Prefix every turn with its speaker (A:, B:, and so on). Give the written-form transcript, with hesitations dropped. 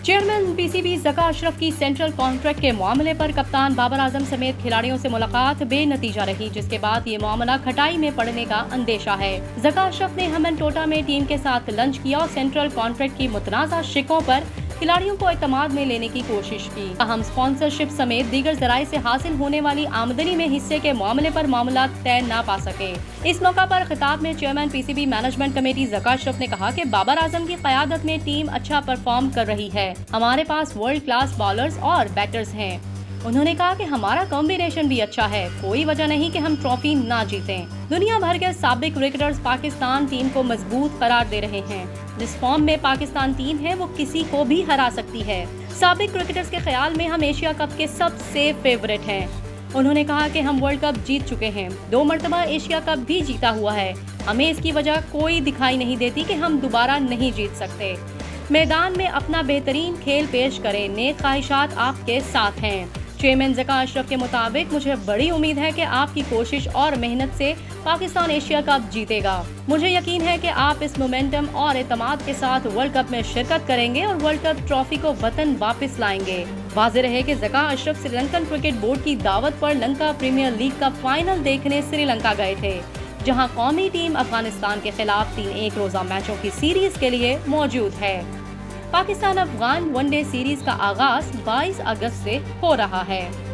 A: Chairman PCB Zaka Ashraf की central contract के मामले पर कप्तान बाबर आजम समेत खिलाड़ियों से मुलाकात बेनतीजा रही, जिसके बाद ये मामला खटाई में पड़ने का अंदेशा है। ज़का अशरफ ने हमनटोटा में टीम के साथ लंच किया और सेंट्रल कॉन्ट्रैक्ट की मुतनाज़ा शिकों पर खिलाड़ियों को एतमाद में लेने की कोशिश की। अहम स्पॉन्सरशिप समेत दीगर जराये से हासिल होने वाली आमदनी में हिस्से के मामले पर मामला तय न पा सके। इस मौका पर खिताब में chairman PCB management committee Zaka Ashraf ने कहा कि बाबर आजम की क़यादत में टीम अच्छा परफॉर्म कर रही है। हमारे पास वर्ल्ड क्लास बॉलर्स और बैटर्स हैं। उन्होंने कहा कि हमारा कॉम्बिनेशन भी अच्छा है, कोई वजह नहीं कि हम ट्रॉफी ना जीतें। दुनिया भर के साबिक क्रिकेटर्स पाकिस्तान टीम को मजबूत करार दे रहे हैं। जिस फॉर्म में पाकिस्तान टीम है वो किसी को भी हरा सकती है। साबिक क्रिकेटर्स के ख्याल में हम एशिया कप के सबसे फेवरेट हैं। उन्होंने कहा कि हम वर्ल्ड कप जीत चुके हैं, 2 मरतबा एशिया कप भी जीता हुआ है। हमें इसकी वजह कोई दिखाई नहीं देती कि हम दोबारा नहीं जीत सकते। मैदान में अपना बेहतरीन खेल पेश करें, नेक ख्वाहिशात आपके साथ हैं। चेयरमैन ज़का अशरफ के मुताबिक मुझे बड़ी उम्मीद है कि आपकी कोशिश और मेहनत से पाकिस्तान एशिया कप जीतेगा। मुझे यकीन है कि आप इस मोमेंटम और एतमाद के साथ वर्ल्ड कप में शिरकत करेंगे और वर्ल्ड कप ट्रॉफी को वतन वापस लाएंगे। वाज़ेह रहे कि ज़का अशरफ श्रीलंकन क्रिकेट बोर्ड की दावत पर लंका प्रीमियर लीग का फाइनल देखने श्रीलंका गए थे, जहां कौमी टीम अफगानिस्तान के खिलाफ 3 एक रोज़ा मैचों की सीरीज के लिए मौजूद है। पाकिस्तान अफगान वनडे सीरीज का आगाज 22 अगस्त से हो रहा है।